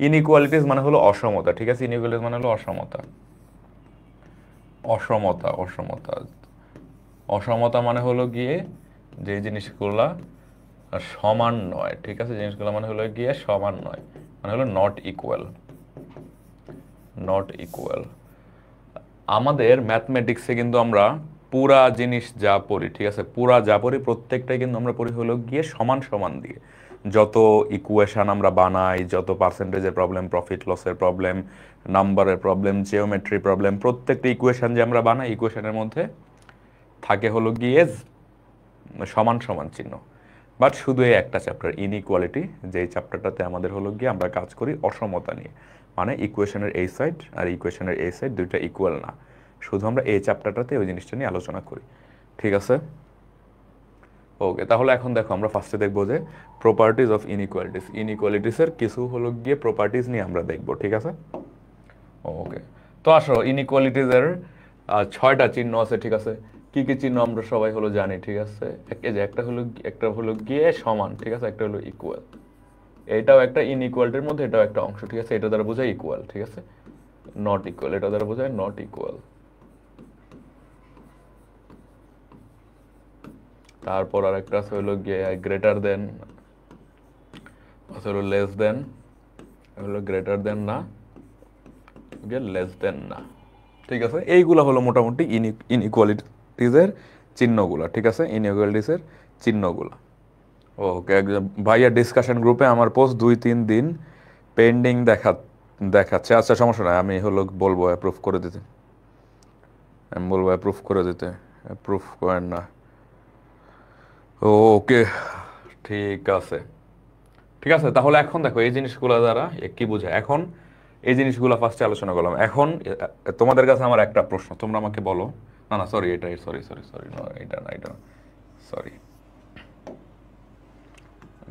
Inequalities মানে হলো অসমতা, ঠিক আছে? ইনইকুয়ালিটিস মানে হলো অসমতা, অসমতা, অসমতা, অসমতা মানে হলো গিয়ে যে জিনিসগুলা সমান নয়, ঠিক আছে? জিনিসগুলো মানে হলো গিয়ে সমান নয়, মানে হলো নট ইকুয়াল, নট ইকুয়াল। আমাদের ম্যাথমেটিক্সে কিন্তু আমরা পুরা জিনিস যা পড়ি, ঠিক আছে, পুরা যা পড়ি প্রত্যেকটাই কিন্তু আমরা পড়ি হলো গিয়ে সমান সমান দিয়ে। যত ইকুয়েশন আমরা বানাই, যত পার্সেন্টেজের প্রবলেম, প্রফিট লসের প্রবলেম, নাম্বারের প্রবলেম, জিওমেট্রি প্রবলেম, প্রত্যেকটা ইকুয়েশন যে আমরা বানাই, ইকুয়েশনের মধ্যে থাকে হলো গিয়ে সমান সমান চিহ্ন। বাট শুধু এই একটা চ্যাপ্টার ইনইকুয়ালিটি, যেই চ্যাপ্টারটাতে আমাদের হলো গিয়ে আমরা কাজ করি অসমতা নিয়ে, মানে ইকুয়েশনের এই সাইড আর ইকুয়েশনের এই সাইড দুইটা ইকুয়াল না, শুধু আমরা এই চ্যাপ্টারটাতে ওই জিনিসটা নিয়ে আলোচনা করি, ঠিক আছে? ওকে, তাহলে এখন দেখো আমরা ফার্স্টে দেখবো যে প্রপার্টিজ অফ ইনইকুয়ালিটিস, ইনইকুয়ালিটিসের কিছু হলো গিয়ে প্রপার্টিজ নিয়ে আমরা দেখবো, ঠিক আছে? ওকে, তো আসো ইনইকুয়ালিটিজের 6টা চিহ্ন আছে, ঠিক আছে? কি কি চিহ্ন আমরা সবাই হলো জানি, ঠিক আছে? এই যে একটা হলো গিয়ে সমান, ঠিক আছে, একটা হলো ইকুয়াল, এটাও একটা ইনইকুয়ালিটির মধ্যে, এটাও একটা অংশ, ঠিক আছে? এটা দ্বারা বোঝায় ইকুয়াল, ঠিক আছে? নট ইকুয়াল, এটা দ্বারা বোঝায় নট ইকুয়াল। তারপর আর একটা আছে হলো গিয়ে গ্রেটার দেন, হলো লেস দেন, হলো গ্রেটার দেন না, লেস দেন না, ঠিক আছে? এইগুলা হলো মোটামুটি ইনইকুয়ালিটিজের চিহ্নগুলা, ঠিক আছে? ইনইকুয়ালিটিসের চিহ্নগুলা। ওকে, ভাইয়া ডিসকাশন গ্রুপে আমার পোস্ট 2-3 দিন পেন্ডিং দেখাচ্ছে। আচ্ছা, সমস্যা নাই, আমি হলো বলবো অ্যাপ্রুভ করে দিতে, আমি বলবো অ্যাপ্রুভ করে দিতে। অ্যাপ্রুভ করেন না? ওকে, ঠিক আছে, ঠিক আছে। তাহলে এখন দেখো এই জিনিসগুলো দ্বারা কি বোঝায়, এখন এই জিনিসগুলো ফার্স্টে আলোচনা করলাম। এখন তোমাদের কাছে আমার একটা প্রশ্ন, তোমরা আমাকে বলো। না না, সরি, এটাই, সরি সরি সরি, এটা না, এটা না, সরি।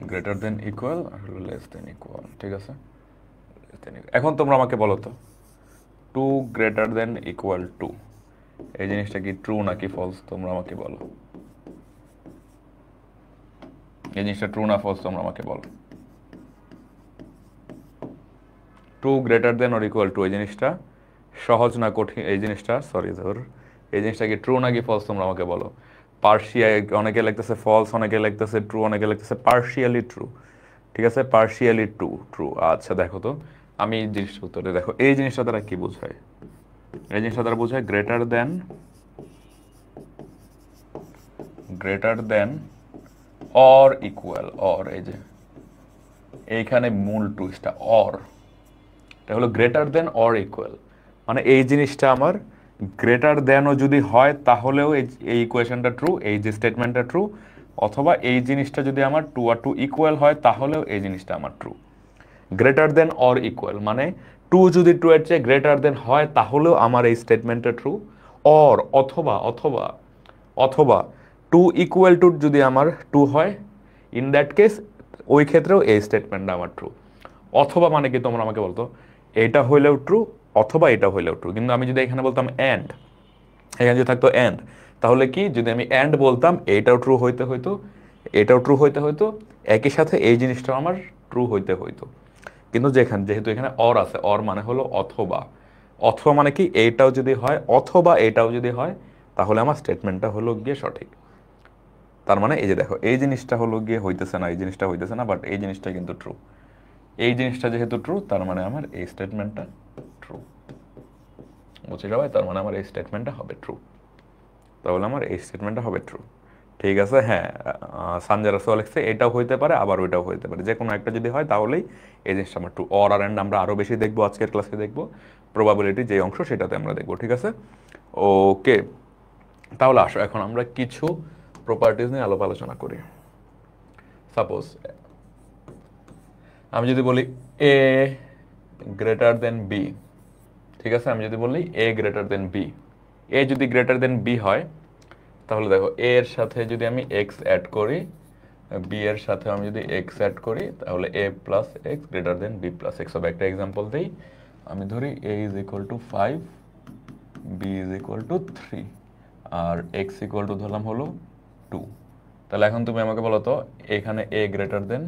গ্রেটার দেন ইকুয়াল আর হলো লেস দেন ইকুয়াল, ঠিক আছে? এখন তোমরা আমাকে বলো তো, 2 > 2 এই জিনিসটা কি ট্রু নাকি ফলস? তোমরা আমাকে বলো, এই জিনিসটা ট্রু না ফলস? তোমরা আমাকে বলো। 2 > 2 এই জিনিসটা সহজ না কঠিন? এই জিনিসটা, সরি ধর, এই জিনিসটা কি ট্রু নাকি ফলস? তোমরা আমাকে বলো। অনেকে লিখতেছে ফলস, অনেকে লিখতেছে ট্রু, অনেকে লিখতেছে পার্শিয়ালি ট্রু, ঠিক আছে? Partially true, true. আচ্ছা দেখো তো, আমি এই জিনিসটা উত্তরে দেখো, এই জিনিসটা দ্বারা কি বোঝায়? এই জিনিসটা দ্বারা বোঝায় greater than or equal, or, এই যে এইখানে মূল টুইস্টটা অর, এটা হলো গ্রেটার দেন অর ইকুয়াল, মানে এই জিনিসটা আমার গ্রেটার দেনও যদি হয় তাহলেও এই ইকুয়েশনটা ট্রু, এই যে স্টেটমেন্টটা ট্রু, অথবা এই জিনিসটা যদি আমার 2 > 2 ইকুয়াল হয় তাহলেও এই জিনিসটা আমার true. Greater than or equal মানে 2 যদি 2 এর চেয়ে গ্রেটার দেন হয় তাহলেও আমার এই স্টেটমেন্টটা ট্রু, অর অথবা অথবা অথবা 2 = 2 যদি আমার 2 হয়, ইন দ্যাট কেস ওই ক্ষেত্রেও এই স্টেটমেন্টটা আমার ট্রু। অথবা মানে কি, তোমরা আমাকে বলতো এটা হইলেও ট্রু অথবা এটা হইলেও ট্রু, কিন্তু আমি যদি এখানে বলতাম অ্যান্ড, এখানে যদি থাকতো অ্যান্ড, তাহলে কি, যদি আমি অ্যান্ড বলতাম এটাও ট্রু হইতে হইতো, এটাও ট্রু হইতে হইতো, একই সাথে এই জিনিসটাও আমার ট্রু হইতে হইতো। কিন্তু যেহেতু এখানে অর আছে, অর মানে হলো অথবা, অথবা মানে কি এইটাও যদি হয় অথবা এটাও যদি হয় তাহলে আমার স্টেটমেন্টটা হলো গিয়ে সঠিক। তার মানে এই যে দেখো, এই জিনিসটা হলো গিয়ে হইতেছে না, এই জিনিসটা হইতেছে না, বাট এই জিনিসটা কিন্তু ট্রু। এই জিনিসটা যেহেতু ট্রু তার মানে আমার এই স্টেটমেন্টটা ট্রু, বুঝে যাবে? তার মানে আমার এই স্টেটমেন্টটা হবে ট্রু, তাহলে আমার এই স্টেটমেন্টটা হবে ট্রু, ঠিক আছে? হ্যাঁ, সানজারা সোয়ালেক্সে এটাও হইতে পারে আবার ওইটাও হইতে পারে, যে কোনো একটা যদি হয় তাহলেই এই জিনিসটা আমার ট্রু। অর আর এন্ড আমরা আরও বেশি দেখবো, আজকের ক্লাসে দেখবো প্রবাবিলিটি যে অংশ সেটাতে আমরা দেখবো, ঠিক আছে? ওকে, তাহলে আসো এখন আমরা কিছু প্রপার্টিজ নিয়ে আলোচনা করি। সাপোজ আমি যদি বলি এ গ্রেটার দেন বি, ঠিক আছে? আমি যদি বলি এ গ্রেটার দেন বি, এ যদি গ্রেটার দেন বি হয় তাহলে দেখো এ এর সাথে যদি আমি এক্স অ্যাড করি, বি এর সাথে আমি যদি এক্স অ্যাড করি তাহলে a plus x greater than b plus x হবে। একটা এক্সাম্পল দিই, আমি ধরি a is equal to 5, b is equal to 3 আর এক্স ইকুয়াল টু ধরলাম হলো 2। তাহলে এখন তুমি আমাকে বলো তো এখানে এ গ্রেটার দেন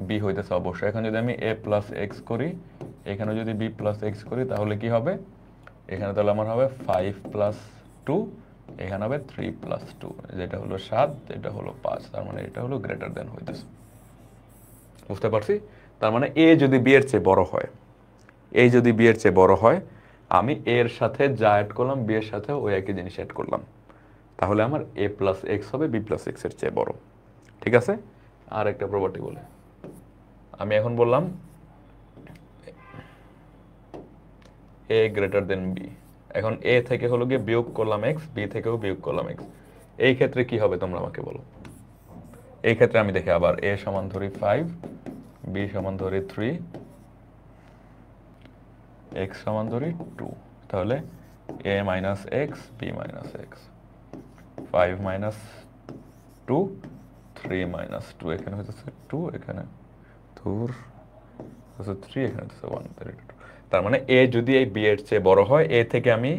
বি হইতেছে অবশ্যই। এখন যদি আমি এ প্লাস এক্স করি এখানে যদি বি প্লাস এক্স করি তাহলে কি হবে, এখানে তাহলে আমার হবে 5 প্লাস 2, এখানে হবে 3 প্লাস 2, যেটা হলো 7, যেটা হলো 5, তার মানে এটা হলো গ্রেটার দেন হইতেছে। বুঝতে পারছি? তার মানে এ যদি বি এর চেয়ে বড় হয়, এই যদি বি এর চেয়ে বড় হয়, আমি এর সাথে যা অ্যাড করলাম বি এর সাথে ওই একই জিনিস অ্যাড করলাম, তাহলে আমার এ প্লাস এক্স হবে বি প্লাস এক্স এর চেয়ে বড়। ঠিক আছে? আর একটা প্রপার্টি বলে, আমি এখন বললাম এ গ্রেটার দেন বি, এখন এ থেকে হলো গিয়ে বিয়োগ করলাম এক্স, বি থেকেও বিয়োগ করলাম এক্স, এই ক্ষেত্রে কি হবে তোমরা আমাকে বলো। এই ক্ষেত্রে আমি দেখি আবার এ সমান ধরি 5, বি সমান ধরি 3, এক্স সমান ধরি 2, তাহলে a minus x, b minus x, 5 minus 2, 3 minus 2, এখানে হচ্ছে 2, এখানে 2 হচ্ছে 3, এখানে হচ্ছে 1, তার মানে এ যদি এই বি এর চেয়ে বড় হয়, এ থেকে আমি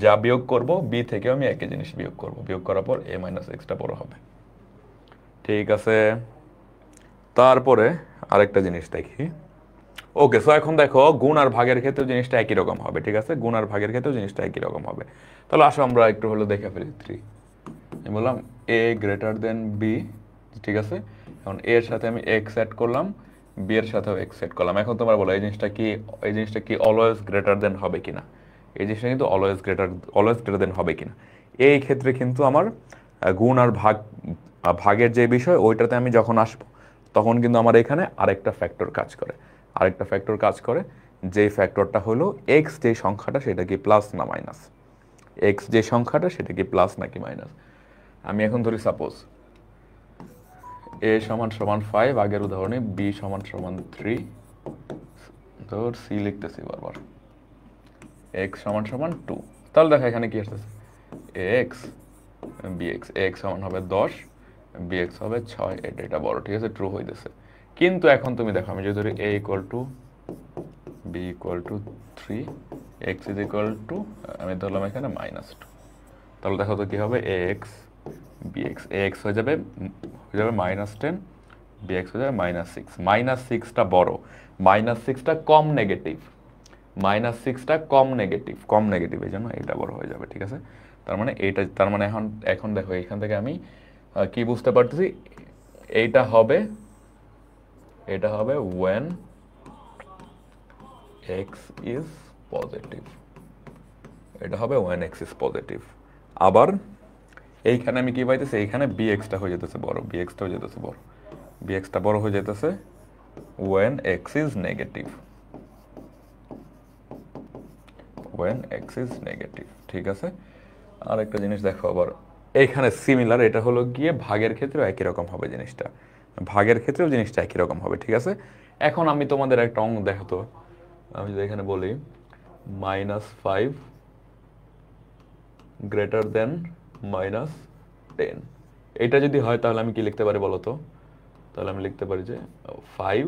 যা বিয়োগ করব বি থেকে আমি একই জিনিস বিয়োগ করব, বিয়োগ করার পর এ মাইনাস এক্সটা বড় হবে। ঠিক আছে, তারপরে আরেকটা জিনিস দেখি। ওকে, সো এখন দেখো গুণ আর ভাগের ক্ষেত্রেও জিনিসটা একই রকম হবে। ঠিক আছে, গুণ আর ভাগের ক্ষেত্রেও জিনিসটা একই রকম হবে। তাহলে আসো আমরা একটু হলো দেখে ফেলি 3, আমি বললাম এ গ্রেটার দেন বি। ঠিক আছে, এখন এ এর সাথে আমি এক্স অ্যাড করলাম, বি এর সাথেও এক্স অ্যাড করলাম। এখন তোমরা বলো এই জিনিসটা কি অলওয়েজ গ্রেটার দেন হবে কিনা, এই জিনিসটা কিন্তু অলওয়েজ গ্রেটার দেন হবে কিনা। এই ক্ষেত্রে কিন্তু আমার গুণ আর ভাগের যে বিষয় ওইটাতে আমি যখন আসবো তখন কিন্তু আমার এখানে আরেকটা ফ্যাক্টর কাজ করে, যে ফ্যাক্টরটা হলো এক্স যে সংখ্যাটা সেটা কি প্লাস না মাইনাস, এক্স যে সংখ্যাটা সেটা কি প্লাস নাকি মাইনাস। আমি এখন ধরি সাপোজ এ সমান সমান 5, আগের উদাহরণে বি সমান সমান 3, ধর সি লিখতেছি বারবার, এক্স সমান সমান 2, তাহলে দেখো এখানে কি আসতেছে এক্স বিএক্স, এক্স সমান হবে 10, বিএক্স হবে 6, এটা বড়। ঠিক আছে, ট্রু হইতেছে। কিন্তু এখন তুমি দেখো আমি যদি ধরি a equal to b equal to 3, x is equal to, আমি ধরলাম এখানে -2, তাহলে দেখো তো কি হবে, a x b x, a x হয়ে যাবে -10, বিএক্স হয়ে যাবে -6, -6টা বড়, -6টা কম নেগেটিভ, -6টা কম নেগেটিভ, এই জন্য এটা বড় হয়ে যাবে। ঠিক আছে, তার মানে এখন দেখো এখান থেকে আমি কি বুঝতে পারতেছি, এটা হবে when x is positive, এটা হবে when x is positive। আবার এইখানে আমি কি পাইতেছি, এইখানে bx-টা হয়ে যেতেছে বড়, bx-টা হয়ে যেতেছে বড়, bx-টা বড় হয়ে যেতেছে when x is negative, when x is negative। ঠিক আছে, আর একটা জিনিস দেখো আবার এইখানে সিমিলার, এটা হলো গিয়ে ভাগের ক্ষেত্রেও একই রকম হবে জিনিসটা, ভাগের ক্ষেত্রেও জিনিসটা একই রকম হবে। ঠিক আছে, এখন আমি তোমাদের একটা অঙ্ক দেখাতো, আমি যদি এখানে বলি -5 গ্রেটার দেন -10, এটা যদি হয় তাহলে আমি কি লিখতে পারি বলো তো, তাহলে আমি লিখতে পারি যে 5,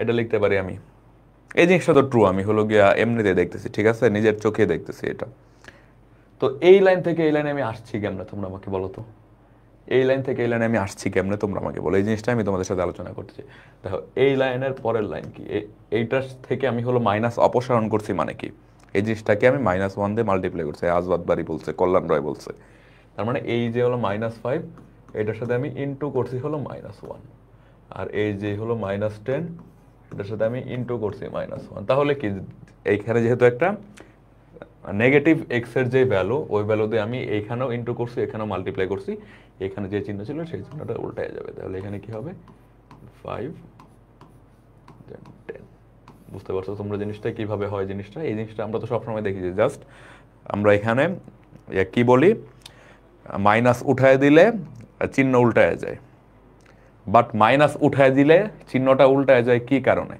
এটা লিখতে পারি আমি, এই জিনিসটা তো ট্রু, আমি হলো গিয়া এমনিতে দেখতেছি। ঠিক আছে, নিজের চোখে দেখতেছি এটা। তো এই লাইন থেকে এই লাইনে আমি আসছি কেমনে তোমরা আমাকে বলো তো, এই লাইন থেকে এই লাইনে আমি আসছি কেমনে তোমরা আমাকে বলো, এই জিনিসটা আমি তোমাদের সাথে আলোচনা করতেছি। দেখো এই লাইনের পরের লাইন কি, এইটার থেকে আমি হলো মাইনাস অপসারণ করছি, মানে কি এই জিনিসটাকে আমি -1 দিয়ে মাল্টিপ্লাই করছি, আজবাদ বাড়ি বলছে, কল্যাণ রয় বলছে। তার মানে এই যে হলো -5, এটার সাথে আমি ইনটু করছি হলো -1, আর এই যে হলো -10, এটার সাথে আমি ইনটু করছি -1। তাহলে কি এইখানে যেহেতু একটা নেগেটিভ এক্স এর যে ভ্যালু, ওই ভ্যালু দিয়ে আমি এইখানেও ইনটু করছি, এখানেও মাল্টিপ্লাই করছি, এখানে যে চিহ্ন ছিল সেই চিহ্নটা উল্টায় যাবে, তাহলে এখানে কি হবে 5 then 10। বুঝতে পারছো তোমরা জিনিসটা কিভাবে হয়, জিনিসটা এই জিনিসটা আমরা তো সবসময় দেখি যে জাস্ট আমরা এখানে কি বলি, মাইনাস উঠায় দিলে চিহ্ন উল্টায় যায়, বাট মাইনাস উঠায় দিলে চিহ্নটা উল্টায় যায় কি কারণে,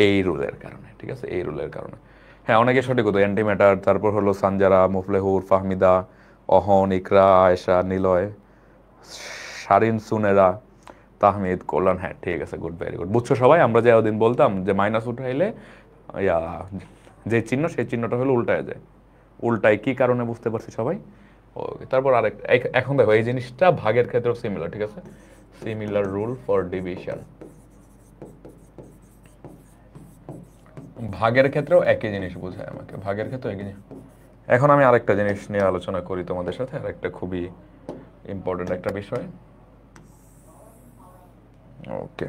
এই রুলের কারণে। ঠিক আছে, এই রুলের কারণে। হ্যাঁ, অনেকে সঠিক হতো, অ্যান্টিম্যাটার, তারপর হলো সানজারা, মুফলেহুর, ফাহমিদা, অহন, ইকরা, আয়েশা, নিলয়, শারিন, সুনেরা, তাহমিদ, কল্যাণ। হ্যাঁ ঠিক আছে, গুড, ভেরি গুড। বুঝছো সবাই, আমরা যে ওদিন বলতাম যে মাইনাস উঠাইলে যে চিহ্ন সেই চিহ্নটা হলো উল্টায় যায়, উল্টায় কি কারণে বুঝতে পারছি সবাই। ওকে, তারপর আরেকটা, এখন দেখো এই জিনিসটা ভাগের ক্ষেত্রেও সিমিলার। ঠিক আছে, সিমিলার রুল ফর ডিভিশন। ভাগের ক্ষেত্রেও একই জিনিস বোঝায় আমাকে, ভাগের ক্ষেত্রেও একই জিনিস। এখন আমি আরেকটা জিনিস নিয়ে আলোচনা করি তোমাদের সাথে, আরেকটা খুবই ইম্পর্টেন্ট একটা বিষয়। ওকে,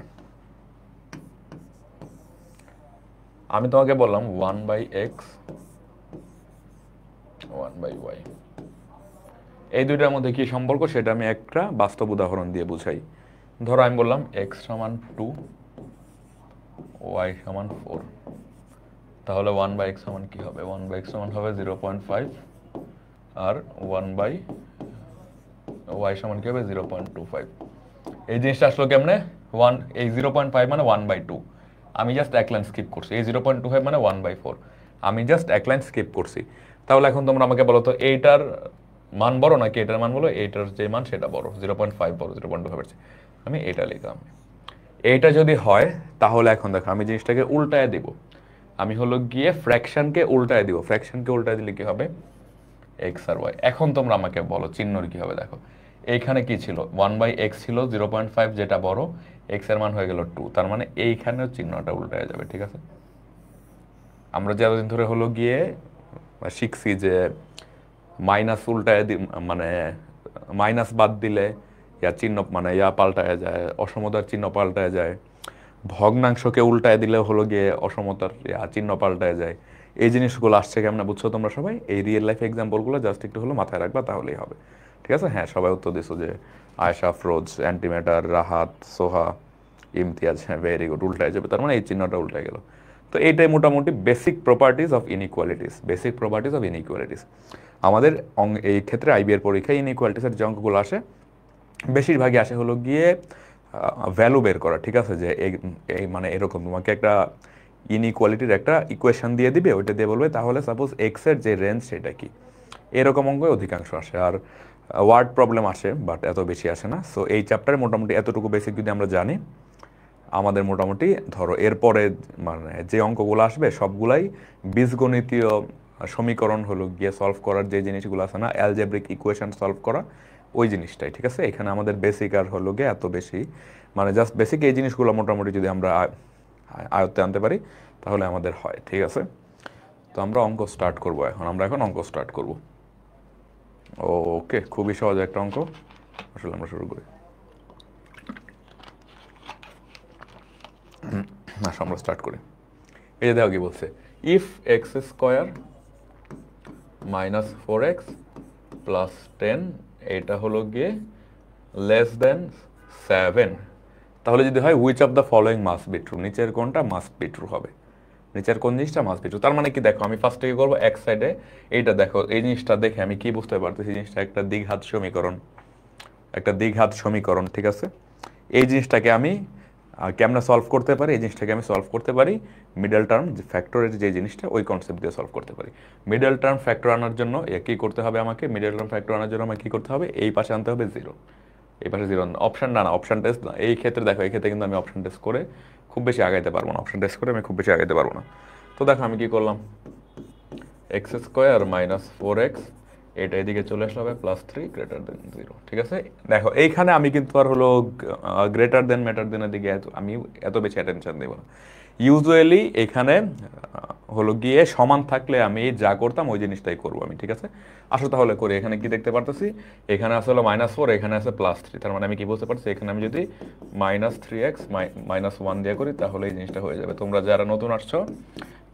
আমি তোমাকে বললাম 1/x 1/y, এই দুইটার মধ্যে কি সম্পর্ক সেটা আমি একটা বাস্তব উদাহরণ দিয়ে বুঝাই। ধরো আমি বললাম x সমান 2, y সমান 4, তাহলে 1/x সমান কি হবে? 1/x সমান হবে 0.5, আর 1/y সমান কি হবে? 0.25। এই জিনিসটা আসলো কেমনে? এই 0.5 মানে 1/2, আমি জাস্ট এক লাইন স্কিপ করছি। এই 0.25 মানে 1/4, আমি জাস্ট এক লাইন স্কিপ করছি। তাহলে এখন তোমরা আমাকে বলো তো এইটার মান বড় নাকি এটার মান? বলো এইটার যে মান সেটা বড়, 0.5 বড় 0.25। আমি এটা লিখলাম। এইটা যদি হয় তাহলে এখন দেখো আমি জিনিসটাকে উল্টায় দিব। আমি হলো গিয়ে ফ্র্যাকশনকে উল্টায় দিব। ফ্র্যাকশনকে উল্টায় দিলে কি হবে? এক্স আর ওয়াই। এখন তোমরা আমাকে বলো চিহ্নর কি হবে? দেখো এইখানে কি ছিল? 1/x ছিল 0.5, যেটা বড়, এক্স এর মান হয়ে গেল 2, তার মানে এইখানেও চিহ্নটা উল্টায় যাবে। ঠিক আছে, আমরা যে এতদিন ধরে হলো গিয়ে শিখছি যে মাইনাস উল্টায় মানে মাইনাস বাদ দিলে ইয়া চিহ্ন মানে ইয়া পাল্টায় যায়, অসমতার চিহ্ন পাল্টায় যায়। ভগ্নাংশকে উল্টায় দিলে হলো গিয়ে অসমতার ইয়া চিহ্ন পাল্টায় যায়। এই জিনিসগুলো আসছে কেমন বুঝছো তোমরা সবাই? এই রিয়েল লাইফ এক্সাম্পলগুলো জাস্ট একটু হলো মাথায় রাখবা, তাহলেই হবে। ঠিক আছে, হ্যাঁ সবাই উত্তর দিছো যে আয়েশা, ফরোজ, অ্যান্টিমেটার, রাহাত, সোহা, ইমতিয়াজ। হ্যাঁ ভেরি গুড, উল্টায় যাবে, তার মানে এই চিহ্নটা উল্টায় গেল। তো এইটাই মোটামুটি basic properties of inequalities. Basic properties of inequalities আমাদের এই ক্ষেত্রে আইবিএর পরীক্ষায় ইনইকুয়ালিটিসের যে অঙ্কগুলো আসে বেশিরভাগই আসে হলো গিয়ে ভ্যালু বের করা। ঠিক আছে, যে এই মানে এরকম তোমাকে একটা ইনইকুয়ালিটির একটা ইকুয়েশন দিয়ে দিবে, ওইটা দিয়ে বলবে তাহলে সাপোজ এক্স এর যে রেঞ্জ সেটা কি। এরকম অঙ্ক অধিকাংশ আসে, আর ওয়ার্ড প্রবলেম আসে বাট এত বেশি আসে না। সো এই চ্যাপ্টারে মোটামুটি এতটুকু বেসিক যদি আমরা জানি, আমাদের মোটামুটি ধরো এরপরে মানে যে অঙ্কগুলো আসবে সবগুলাই বীজগণিতীয় সমীকরণ হলো গিয়ে সলভ করার যে জিনিসগুলো আছে না, অ্যালজেব্রিক ইকুয়েশন সলভ করা, ওই জিনিসটাই। ঠিক আছে, এখানে আমাদের বেসিক আর হলো গিয়ে এত বেশি মানে জাস্ট বেসিক এই জিনিসগুলো মোটামুটি যদি আমরা আয়ত্তে আনতে পারি তাহলে আমাদের হয়। ঠিক আছে, তো আমরা অঙ্ক স্টার্ট করব এখন। আমরা এখন অঙ্ক স্টার্ট করব। ওকে, খুবই সহজ একটা অঙ্ক, আসলে আমরা শুরু করি। আসো আমরা স্টার্ট করি। এই যে দেখো কি বলছে, if x square -4x plus 10 এটা হলো গিয়ে লেস দেন 7, তাহলে যদি হয় which of the following must be true, নিচের কোনটা মাস্ট বি ট্রু হবে, নিচের কোন জিনিসটা মাস্ট বি ট্রু। তার মানে কি দেখো আমি ফার্স্ট থেকে করবো এক সাইডে এইটা। দেখো এই জিনিসটা দেখে আমি কি বুঝতে পারতেছি, জিনিসটা একটা দ্বিঘাত সমীকরণ, একটা দ্বিঘাত সমীকরণ। ঠিক আছে, এই জিনিসটাকে আমি কেমনে সলভ করতে পারি? এই জিনিসটাকে আমি সলভ করতে পারি মিডল টার্ম যে ফ্যাক্টরের যে জিনিসটা, ওই কনসেপ্ট দিয়ে সলভ করতে পারি। মিডল টার্ম ফ্যাক্টর আনার জন্য কী করতে হবে আমাকে? মিডল টার্ম ফ্যাক্টর আনার জন্য আমাকে কী করতে হবে? এই পাশে আনতে হবে 0, এই পাশে 0 অপশান না, অপশান টেস্ট না। এই ক্ষেত্রে দেখো, এই ক্ষেত্রে কিন্তু আমি অপশান টেস্ট করে খুব বেশি আগাইতে পারবো না। অপশান টেস্ট করে আমি খুব বেশি আগাইতে পারবো না। তো দেখো আমি কি করলাম, এক্স স্কোয়ার -4x, এটা এদিকে চলে আসলে হবে +3 > 0। ঠিক আছে, দেখো এইখানে আমি কিন্তু আর হলো গ্রেটার দেন ম্যাটার দেনের দিকে আমি এত বেশি অ্যাটেনশন দেবো না। ইউজুয়ালি এখানে হলো গিয়ে সমান থাকলে আমি যা করতাম ওই জিনিসটাই করবো আমি। ঠিক আছে, আসো তাহলে করি। এখানে কি দেখতে পারতেছি, এখানে আছে হলো -4, এখানে আছে +3, তার মানে আমি কি বুঝতে পারছি, এখানে আমি যদি -3x -1 দিয়ে করি তাহলে এই জিনিসটা হয়ে যাবে। তোমরা যারা নতুন আসছো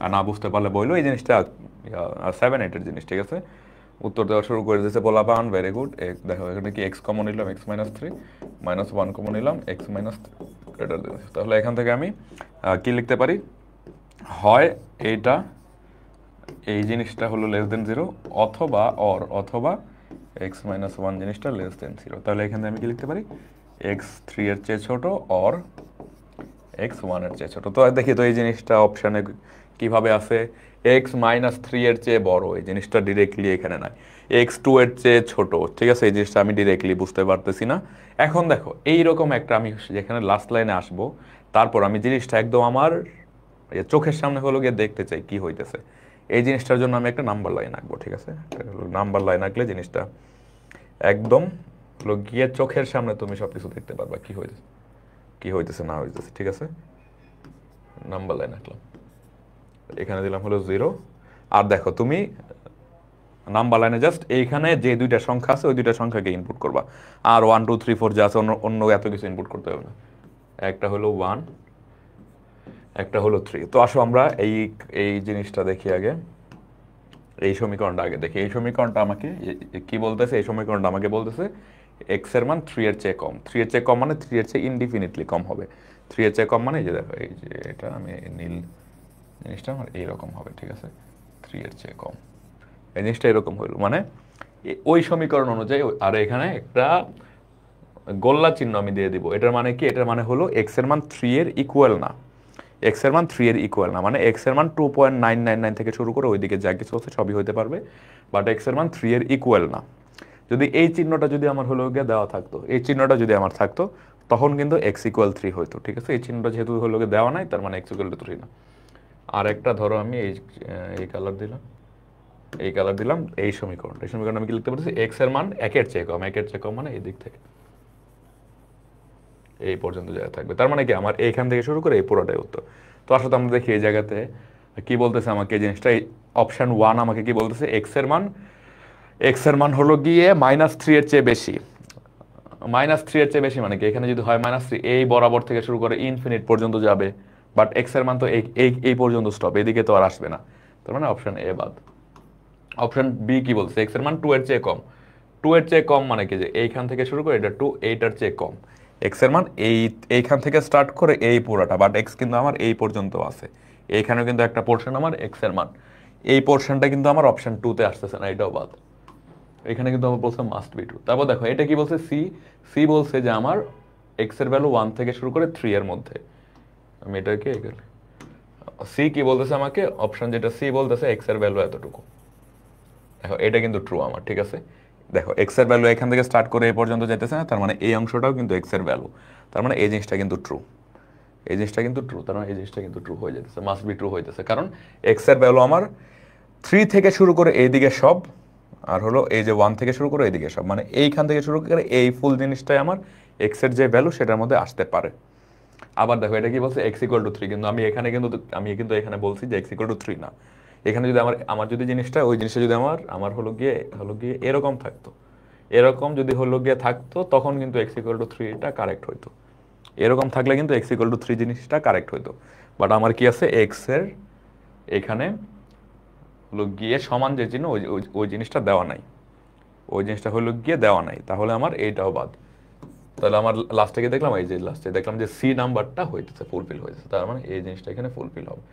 আর না বুঝতে পারলে বললো, এই জিনিসটা 7-8 জিনিস। ঠিক আছে, উত্তর দেওয়া শুরু করে দিয়েছে পোলাপান, ভেরি গুড। দেখো এখানে কি এক্স কমন নিলাম, x -3, -1 কমন নিলাম, x গ্রেটার দেন। তাহলে এখান থেকে আমি কি লিখতে পারি, হয় এইটা এই জিনিসটা হলো লেস দেন 0, অথবা অথবা x -1 জিনিসটা লেস দেন 0। তাহলে এখানে আমি কি লিখতে পারি, x 3 এর চেয়ে ছোট অর x 1 এর চেয়ে ছোট। তো দেখি তো এই জিনিসটা অপশানে কিভাবে আছে, x -3 এর চেয়ে বড়, এই জিনিসটা ডিরেক্টলি এখানে নাই। x 2 এর চেয়ে ছোট, ঠিক আছে, এই জিনিসটা আমি ডিরেক্টলি বুঝতে পারতেছি না। এখন দেখো এইরকম একটা আমি যেখানে লাস্ট লাইনে আসবো, তারপর আমি জিনিসটা একদম আমার চোখের সামনে হলো গিয়ে দেখতে চাই কি হইতেছে, এই জিনিসটার জন্য আমি একটা নাম্বার লাইন আঁকবো। ঠিক আছে, নাম্বার লাইন আঁকলে জিনিসটা একদম হলো গিয়ে চোখের সামনে তুমি সবকিছু দেখতে পারবা কি হইতেছে না হইতেছে। ঠিক আছে, নাম্বার লাইন আঁকলাম। এখানে দিলাম হলো 0। আর দেখো তুমি নাম্বার লাইনে জাস্ট এইখানে যে দুইটা সংখ্যা আছে ওই দুইটা সংখ্যাকে ইনপুট করবা, আর 1 2 3 4 যা আছে অন্য অন্য এত কিছু ইনপুট করতে হবে না। একটা হলো 1, একটা হলো 3। তো আসো আমরা এই এই জিনিসটা দেখি আগে, এই সমীকরণটা আগে দেখি। এই সমীকরণটা আমাকে কি বলতেছে? এই সমীকরণটা আমাকে বলতেছে এক্স এর মান 3 এর চেয়ে কম। 3 এর চেয়ে কম মানে 3 এর চেয়ে ইনডিফিনিটলি কম হবে। 3 এর চেয়ে কম মানে এই যে দেখো, এই যে এটা আমি নীল জিনিসটা আমার এইরকম হবে, ঠিক আছে? 3 এর চেয়ে কম, এই জিনিসটা এরকম হইল মানে ওই সমীকরণ অনুযায়ী। আর এখানে একটা গোল্লা চিহ্ন আমি দিয়ে দিব। এটার মানে কি? এটার মানে হলো এক্স এর মান 3 এর ইকুয়াল না। এক্স এর মান 3 এর ইকুয়াল না মানে এক্স এর মান 2.999 থেকে শুরু করে ওইদিকে যা কিছু আছে সবই হতে পারবে, বাট এক্স এর মান 3 এর ইকুয়াল না। যদি এই চিহ্নটা যদি আমার হলো গিয়ে দেওয়া থাকতো, এই চিহ্নটা যদি আমার থাকতো, তখন কিন্তু এক্স ইকুয়াল 3 হইতো, ঠিক আছে? এই চিহ্নটা যেহেতু হলো গিয়ে দেওয়া নাই, তার মানে এক্স ইকুয়াল 3 না। আর একটা ধরো আমি এই কালার দিলাম, এই কালার দিলাম, এই সমীকরণ আমি কি লিখতে পারতেছি? এক্স এর মান 1 এর চেয়ে কম। 1 এর চেয়ে কম মানে এই দিক থেকে এই পর্যন্ত জায়গা থাকবে। তার মানে কি আমার এইখান থেকে শুরু করে এই পুরোটাই উত্তর। তো আসলে আমরা দেখি এই জায়গাতে কি বলতেছে আমাকে এই জিনিসটা। অপশন 1 আমাকে কি বলতেছে? এক্স এর মান হলো গিয়ে -3 এর চেয়ে বেশি। -3 এর চেয়ে বেশি মানে কি? এখানে যদি হয় -3, এই বরাবর থেকে শুরু করে ইনফিনিট পর্যন্ত যাবে, বাট এক্স এর মান তো এই এই এই পর্যন্ত স্টপ, এদিকে তো আর আসবে না। তার মানে অপশন এ বাদ। অপশন বি কি বলছে? এক্স এর মান 2 এর চেয়ে কম। 2 এর চেয়ে কম মানে কি? যে এইখান থেকে শুরু করে এটা 2, এইটার চেয়ে কম। এক্স এর মান এইখান থেকে স্টার্ট করে এই পুরোটা, বাট এক্স কিন্তু আমার এই পর্যন্ত আছে। এইখানেও কিন্তু একটা পোর্শন আমার এক্স এর মান, এই পোর্শনটা কিন্তু আমার অপশন 2 তে আসতেছে না, এটাও বাদ। এখানে কিন্তু আমার বলছে মাস্ট বি 2। তারপর দেখো এটা কি বলছে? সি। সি বলছে যে আমার এক্স এর ভ্যালু 1 থেকে শুরু করে 3 এর মধ্যে। আমি এটাকে সি কি বলতেছে আমাকে? অপশন যেটা সি বলতেছে এক্স এর ভ্যালু এতটুকু। দেখো এটা কিন্তু ট্রু আমার, ঠিক আছে? দেখো এক্স এর ভ্যালু এখান থেকে স্টার্ট করে এই পর্যন্ত যেতেছে না, তার মানে এই অংশটাও কিন্তু এক্স এর ভ্যালু। তার মানে এই জিনিসটা কিন্তু ট্রু, এই জিনিসটা কিন্তু ট্রু। তার মানে এই জিনিসটা কিন্তু ট্রু হয়ে যেতেছে, মাস্ট বি ট্রু হইতেছে, কারণ এক্স এর ভ্যালু আমার 3 থেকে শুরু করে এইদিকে সব, আর হলো এই যে 1 থেকে শুরু করে এইদিকে সব, মানে এইখান থেকে শুরু করে এই ফুল জিনিসটাই আমার এক্স এর যে ভ্যালু সেটার মধ্যে আসতে পারে। আবার দেখো এটা কি বলছে? এক্স ইকুয়াল টু 3, কিন্তু আমি কিন্তু এখানে বলছি যে এক্স ইকুয়াল টু 3 না। এখানে যদি আমার আমার যদি জিনিসটা ওই জিনিসটা যদি আমার হলো গিয়ে এরকম থাকতো, এরকম যদি হলো গিয়ে থাকতো, তখন কিন্তু এক্স ইকুয়াল টু 3 টা কারেক্ট হইতো। এরকম থাকলে কিন্তু এক্স ইকুয়াল টু 3 জিনিসটা কারেক্ট হইতো। বাট আমার কি আছে? এক্স এর এখানে হলো গিয়ে সমান যে চিহ্ন ওই ওই- ওই জিনিসটা দেওয়া নাই, ওই জিনিসটা হলো গিয়ে দেওয়া নাই, তাহলে আমার এইটাও বাদ। তাহলে আমার লাস্টে গিয়ে দেখলাম, এই যে লাস্টে দেখলাম যে সি নাম্বারটা হইতেছে, ফুলফিল হইতেছে, তার মানে এই জিনিসটা এখানে ফুলফিল হবে।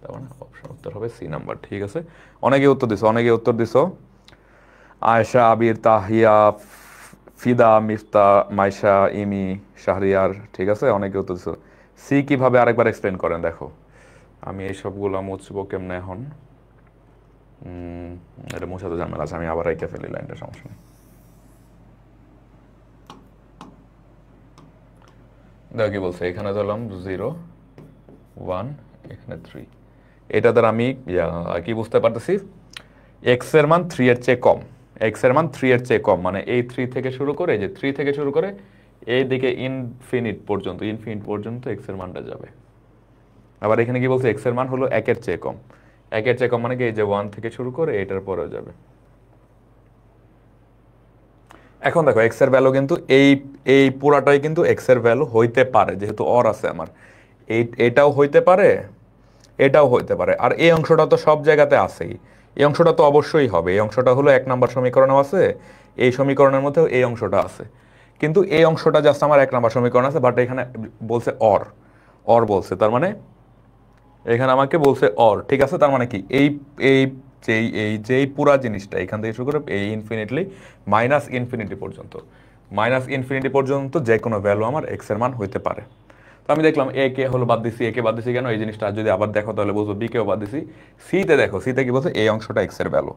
তার মানে অপশন উত্তর হবে সি নাম্বার, ঠিক আছে? অনেকে উত্তর দিছো, অনেকে উত্তর দিছো। আয়েশা, আবির, তাহিয়া, ফিদা, মিফতা, মাইশা, ইমি, শাহরিয়ার, ঠিক আছে? অনেকে উত্তর দিছো। সি কিভাবে আরেকবার এক্সপ্লেন করেন? দেখো আমি এই সবগুলো মুছবো কেমনে এখন। এটা মুছাতে ঝামেলা আছে, আমি আবার এঁকে ফেলি লাইনটা, সমস্যা নেই। দেখো কি বলছে এখানে, ধরলাম 0 1, এখানে 3। এটা দ্বারা আমি কি বুঝতে পারতেছি? এক্স এর মান 3 এর চেয়ে কম। এক্স এর মান 3 এর চেয়ে কম মানে এই 3 থেকে শুরু করে, যে 3 থেকে শুরু করে এই দিকে ইনফিনিট পর্যন্ত এক্স এর মানটা যাবে। আবার এখানে কি বলছে? এক্স এর মান হলো 1 এর চেয়ে কম। 1 এর চেয়ে কম মানে কি? এই যে 1 থেকে শুরু করে এটার পরেও যাবে। এখন দেখো এক্স এর ভ্যালু কিন্তু এই এই পুরাটাই কিন্তু এক্স এর ভ্যালু হইতে পারে, যেহেতু অর আছে আমার। এটাও হইতে পারে, এটাও হইতে পারে, আর এই অংশটা তো সব জায়গাতে আছেই। এই অংশটা তো অবশ্যই হবে। এই অংশটা হলো 1 নাম্বার সমীকরণেও আছে, এই সমীকরণের মধ্যেও এই অংশটা আছে। কিন্তু এই অংশটা জাস্ট আমার 1 নাম্বার সমীকরণ আছে, বাট এখানে বলছে অর, অর বলছে, তার মানে এখানে আমাকে বলছে অর, ঠিক আছে? তার মানে কি? এই এই যেই পুরা জিনিসটা এখান থেকে শুরু করে এই মাইনাস ইনফিনিটি পর্যন্ত যে কোনো ভ্যালু আমার এক্স এর মান হইতে পারে। তো আমি দেখলাম এ কে হলো বাদ দিছি, এ কে বাদ দিছি কেন? এই জিনিসটা যদি আবার দেখো তাহলে বুঝবো বি কেও বাদ দিছি। সিতে দেখো, সিতে কি বলছে? এই অংশটা এক্স এর ভ্যালু,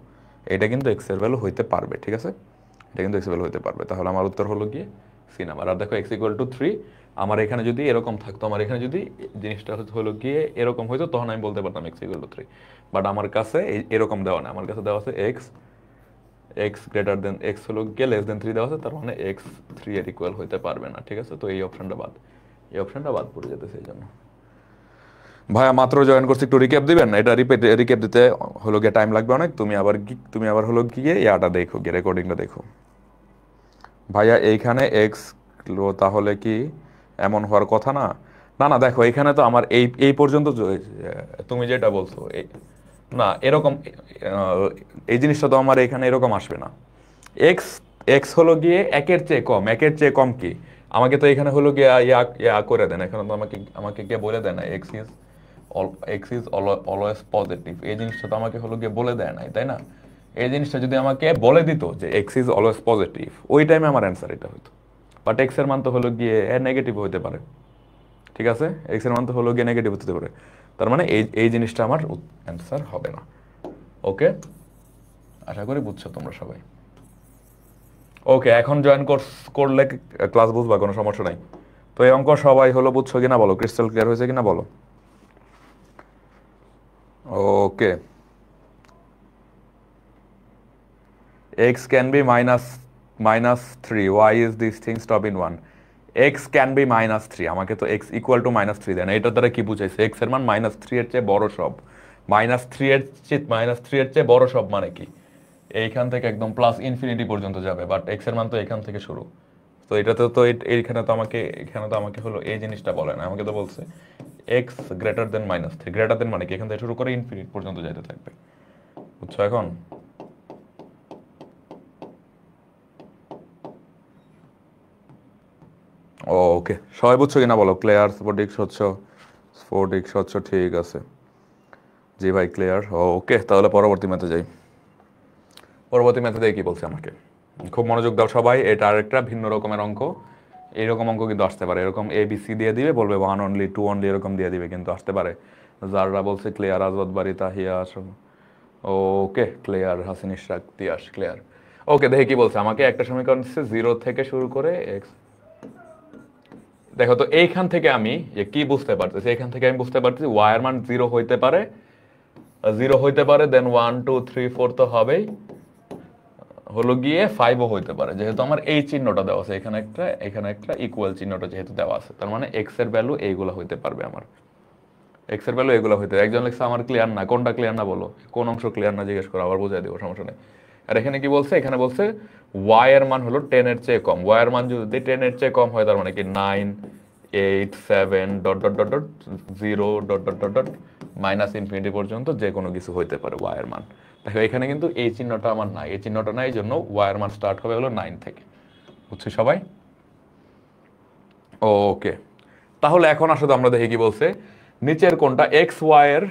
এটা কিন্তু এক্স এর ভ্যালু হইতে পারবে, ঠিক আছে? এটা কিন্তু এক্স এর ভ্যালু হইতে পারবে, তাহলে আমার উত্তর হলো গিয়ে সি নাম্বার। আর দেখো এক্স ইকুয়াল টু 3, আমার এখানে যদি এরকম থাকতো, আমার এখানে যদি জিনিসটা হলো গিয়ে এরকম হইতো, তখন আমি বলতে পারতাম এক্স ইকুয়াল টু 3। বাট আমার কাছে এরকম দেওয়া না, আমার কাছে দেওয়া আছে এক্স এক্স গ্রেটার দেন এক্স হলো গিয়ে লেস দেন 3 দেওয়া আছে, তার মানে এক্স 3 এর ইকুয়াল হইতে পারবে না, ঠিক আছে? তো এই অপশনটা বাদ, এই অপশনটা বাদ পড়ে যেতেছে এই জন্য। ভাইয়া মাত্র জয়েন করছি, একটু রিক্যাপ দিবেন? এটা রিক্যাপ দিতে হলো গিয়ে টাইম লাগবে অনেক। তুমি আবার হলো গিয়ে ইয়াটা দেখো, গিয়ে রেকর্ডিংটা দেখো। ভাইয়া এইখানে এক্স তাহলে কি এমন হওয়ার কথা না? না না, দেখো এখানে তো আমার এই এই পর্যন্ত তুমি যেটা বলছো না এরকম, এই জিনিসটা তো আমার এখানে এরকম আসবে না। এক্স এক্স হলো গিয়ে একের চেয়ে কম, একের চেয়ে কম কি আমাকে তো এখানে হলো গিয়ে ইয়া ইয়া করে দেন, এখানে তো আমাকে আমাকে গিয়ে বলে দেয় না এক্স ইজ অলওয়েজ পজিটিভ, এই জিনিসটা তো আমাকে হলো গিয়ে বলে দেয় নাই, তাই না? এই জিনিসটা যদি আমাকে বলে দিত যে এক্স ইজ অলওয়েজ পজিটিভ, ওই টাইমে আমার অ্যান্সার এটা হতো। বাট এক্স এর মান তো হলো গিয়ে নেগেটিভ হতে পারে, ঠিক আছে? এক্স এর মান তো হলো গিয়ে নেগেটিভ হতে পারে, তার মানে এই এই জিনিসটা আমার অ্যান্সার হবে না। ওকে, আশা করি বুঝছো তোমরা সবাই। ওকে, এখন জয়েন করলে ক্লাস বুঝবা, কোনো সমস্যা নাই। তো এই অঙ্ক সবাই হলো বুঝছো কিনা বলো, ক্রিস্টাল ক্লিয়ার হয়েছে কিনা বলো। ওকে, x can be -3, why is this thing stop in 1? x can be -3, আমাকে তো x ইকুয়াল টু -3 দেন, এটার দ্বারা কি বুঝাইছে? x এর মান -3 এর চেয়ে বড় সব, -3 এর চেয়ে বড় সব মানে কি? এইখান থেকে একদম প্লাস ইনফিনিটি পর্যন্ত যাবে, বাট x এর মান তো এখান থেকে শুরু। তো এটাতে তো এইখানে তো আমাকে, এখানে তো আমাকে হলো এই জিনিসটা বলে না, আমাকে তো বলছে x greater than -3, greater than মানে কি এখান থেকে শুরু করে ইনফিনিটি পর্যন্ত যাইতে থাকবে, বুঝছো এখন? ওকে, সবাই বুঝছো কিনা বলো, ক্লিয়ার? স্ফটিক স্বচ্ছ, স্ফটিক স্বচ্ছ, ঠিক আছে। জি ভাই ক্লিয়ার। ওকে, তাহলে পরবর্তী ম্যাথে যাই। পরবর্তী ম্যাথে দেখি কি বলছে আমাকে, খুব মনোযোগ দাও সবাই, এটা আরেকটা ভিন্ন রকমের অঙ্ক। এইরকম অঙ্ক কিন্তু আসতে পারে, এরকম এ বি সি দিয়ে দিবে, বলবে 1 অনলি 2 অনলি এরকম দিয়ে দিবে, কিন্তু আসতে পারে। যারা বলছে ক্লিয়ার, আজত বাড়ি তাহিয়া আসো। Okay clear, Hasin Ishraq Tiyas clear. ওকে, দেখি কি বলছে আমাকে। একটা সমীকরণ দিচ্ছে 0 থেকে শুরু করে এক্স। দেখো তো এইখান থেকে আমি কি বুঝতে পারতেছি, এখান থেকে আমি বুঝতে পারতেছি ওয়াই এর মান 0 হইতে পারে, 0 হইতে পারে, দেন 1 2 3 4 তো হবেই, হলো গিয়ে 5ও হইতে পারে, যেহেতু আমার এই চিহ্নটা দেওয়া আছে, এখানে একটা ইকুয়াল চিহ্নটা যেহেতু দেওয়া আছে, তার মানে এক্স এর ভ্যালু এইগুলো হইতে পারবে আমার, এক্স এর ভ্যালু এগুলো হইতে। একজন লিখছে আমার ক্লিয়ার না, কোনটা ক্লিয়ার না বলো, কোন অংশ ক্লিয়ার না জিজ্ঞেস করো, আবার বুঝাই দেবো, সমস্যা নেই। আর এখানে কি বলছে, এখানে বলছে ওয়াই এর মান হলো 10 এর চেয়ে কম, ওয়াই এর মান যদি 10 এর চেয়ে কম হয় তার মানে কি 9 8 7 dot dot dot dot 0 dot dot dot dot minus infinity পর্যন্ত যে কোনো কিছু হইতে পারে ওয়াই এর মান। দেখো এখানে কিন্তু এই চিহ্নটা আমার নাই, এই চিহ্নটা নাই, এই জন্য ওয়াই এর মান স্টার্ট হবে হলো 9 থেকে, বুঝছি সবাই? ওকে, তাহলে এখন আসলে আমরা দেখি কি বলছে, নিচের কোনটা এক্স ওয়াই এর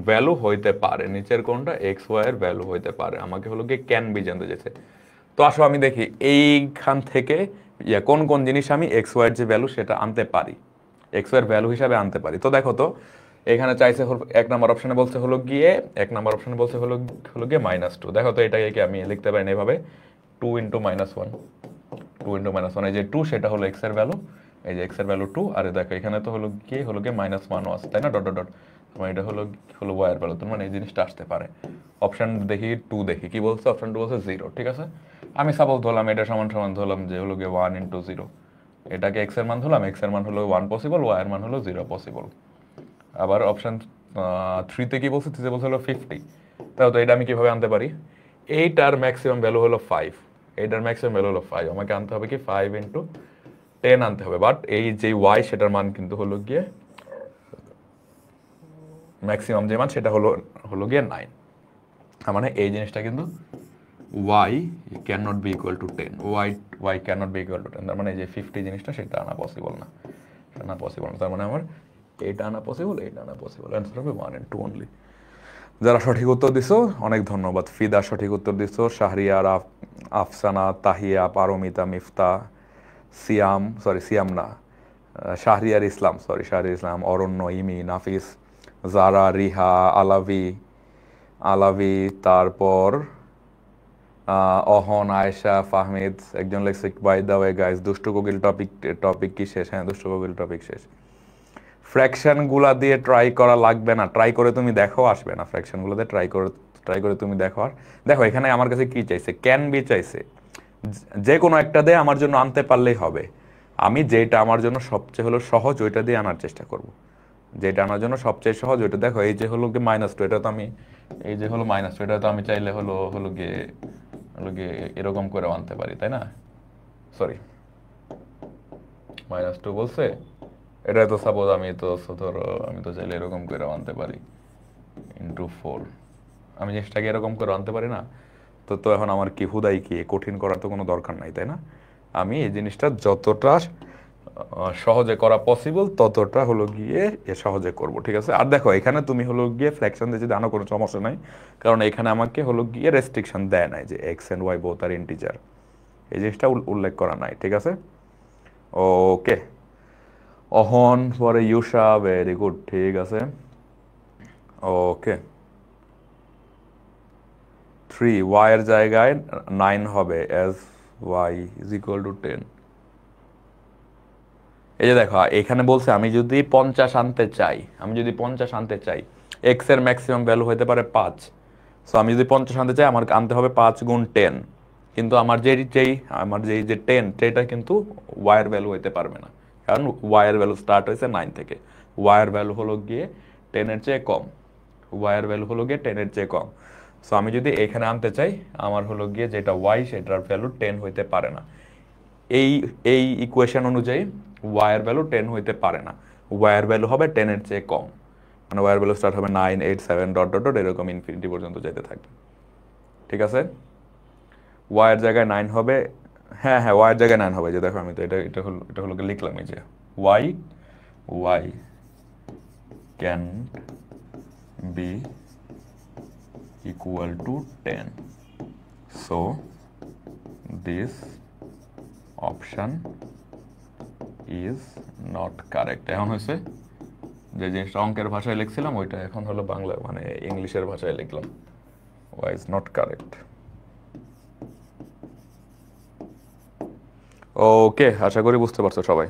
ভ্যালু হইতে পারে, নিচের কোনটা এক্স ওয়াই এর ভ্যালু হইতে পারে, আমাকে হলো কি ক্যান বি জানতে চাইছে। তো আসো আমি দেখি এইখান থেকে কোন কোন জিনিস আমি এক্স ওয়াই এর যে ভ্যালু সেটা আনতে পারি, এক্স ওয়াই এর ভ্যালু হিসাবে আনতে পারি। তো দেখো তো এখানে চাইছে এক নাম্বার অপশনে বলছে হলো গিয়ে, এক নাম্বার অপশনে বলছে হলো হলো গিয়ে -2। দেখো তো এটাকে কি আমি লিখতে পারি না এভাবে, 2 × -1, 2 × -1, এই যে 2 সেটা হলো এক্স এর ভ্যালু, এই যে এক্স এর ভ্যালু 2, আর দেখো এখানে তো হলো গিয়ে -1ও আছে, তাই না? ডট ডট ডট, মানে এটা হলো হলো ওয়াই এর ভ্যালু, তার মানে এই জিনিসটা আসতে পারে। অপশন দেখি 2, দেখি কি বলছে, অপশন 2 বলছে 0, ঠিক আছে। আমি সাপোজ ধরলাম এটা সমান সমান ধরলাম যে হলো গিয়ে 1 × 0, এটাকে এক্স এর মান ধরলাম, এক্স এর মান হলো 1 পসিবল, ওয়াই এর মান হলো 0 পসিবল। আবার অপশন 3 তে কি বলছে, 3 তে বলছে হলো 50, তাহলে তো এটা আমি কিভাবে আনতে পারি, এইটার ম্যাক্সিমাম ভ্যালু হলো 5, এইটার ম্যাক্সিমাম ভ্যালু হলো 5, আমাকে আনতে হবে কি 5 × 10 আনতে হবে, বাট এই যে ওয়াই সেটার মান কিন্তু হলো গিয়ে ম্যাক্সিমাম যে মান সেটা হলো হলো গিয়ে 9, তার মানে এই জিনিসটা কিন্তু Y can not be equal to 10, Y can not be equal to 10, তার মানে এই যে 50 জিনিসটা সেটা আনা পসিবল না, সেটা আনা পসিবল না, তার মানে আমার এইটা আনা পসিবল, এইটা আনা পসিবল, অ্যান্সার হবে 1 and 2 অনলি। যারা সঠিক উত্তর দিছো অনেক ধন্যবাদ। ফিদা সঠিক উত্তর দিছো, শাহরিয়ার, আফসানা, তাহিয়া, পারমিতা, মিফতা, সিয়াম না, শাহরিয়ার ইসলাম, শাহরিয়ার ইসলাম, অরণ্য, ইমি, নাফিস, জারা, রিহা, আলাভি, তারপর অহন, আয়েশা, ফাহমিদ, একজন লেখছে বাই দ্য ওয়ে গাইস দুষ্টু কোকিল টপিক কি শেষ? হ্যাঁ, দুষ্টু কোকিল টপিক শেষ। ফ্র্যাকশনগুলা দিয়ে ট্রাই করা লাগবে না, ট্রাই করে তুমি দেখো, আসবে না। ফ্র্যাকশনগুলোতে ট্রাই করে তুমি দেখো। আর দেখো এখানে আমার কাছে কি চাইছে, ক্যান বি চাইছে, যে কোনো একটা দিয়ে আমার জন্য আনতে পারলেই হবে, আমি যেটা আমার জন্য সবচেয়ে হলো সহজ ওইটা দিয়ে আনার চেষ্টা করব। যেটা আনার জন্য সবচেয়ে সহজ ওইটা দেখো, এই যে হলো গিয়ে -2, এটা তো আমি, এই যে হলো -2, এটা তো আমি চাইলে হলো হলো গিয়ে এরকম করে আনতে পারি, তাই না? সরি, -2 বলছে, এটা তো সাপোজ আমি তো ধরো আমি তো চাইলে এরকম করে আনতে পারি, × 4, আমি জিনিসটাকে এরকম করে আনতে পারি না? তো তো এখন আমার কি হুদাই কি কঠিন করার তো কোনো দরকার নাই, তাই না? আমি এই জিনিসটা যতটা সহজে করা পসিবল ততটা হলো গিয়ে সহজে করব, ঠিক আছে? আর দেখো এখানে তুমি হলো গিয়ে ফ্র্যাকশন দিয়ে যদি আনো কোনো সমস্যা নাই, কারণ এখানে আমাকে হলো গিয়ে রেস্ট্রিকশন দেয় নাই যে X and Y both are integer, এই জিনিসটা উল্লেখ করা নাই, ঠিক আছে? ওকে, অহন পরে ইউসা, ভেরি গুড, ঠিক আছে। ওকে, 3 ওয়াই এর জায়গায় 9 হবে, as Y is equal to 10। এই যে দেখো এখানে বলছে আমি যদি 50 আনতে চাই, এক্স এর ম্যাক্সিমাম ভ্যালু হতে পারে 5। সো আমি যদি 50 আনতে চাই আমার আনতে হবে 5 গুণ 10, কিন্তু আমার যেই যে 10 এটা কিন্তু ওয়াই এর ভ্যালু হইতে পারবে না, কারণ ওয়াই এর ভ্যালু স্টার্ট হয়েছে 9 থেকে, ওয়াই এর ভ্যালু হলো গিয়ে 10 এর চেয়ে কম, ওয়াই এর ভ্যালু হলো গিয়ে 10 এর চেয়ে কম। সো আমি যদি এখানে আনতে চাই আমার হলো গিয়ে যেটা ওয়াই সেটার ভ্যালু 10 হইতে পারে না, এই এই ইকুয়েশন অনুযায়ী ওয়াই এর ভ্যালু 10 হইতে পারে না, ওয়াই এর ভ্যালু হবে 10 এর চেয়ে কম, মানে ওয়াই এর ভ্যালু স্টার্ট হবে 9, 8, 7 ডট ডট ডট এরকম ইনফিনিটি পর্যন্ত যেতে থাকবে, ঠিক আছে? ওয়াই এর জায়গায় 9 হবে, হ্যাঁ হ্যাঁ ওয়াই এর জায়গায় 9 হবে, যে দেখো আমি তো এটা হলো লিখলাম, এই যে Y Y can be equal to 10, so this option is not correct. এখন হয়েছে যে জিনিসটা অঙ্কের ভাষায় লিখছিলাম ওইটা এখন হলো বাংলা মানে ইংলিশের ভাষায় লিখলাম, ওয়াই ইজ নট কারেক্ট। ওকে, আশা করি বুঝতে পারছো সবাই।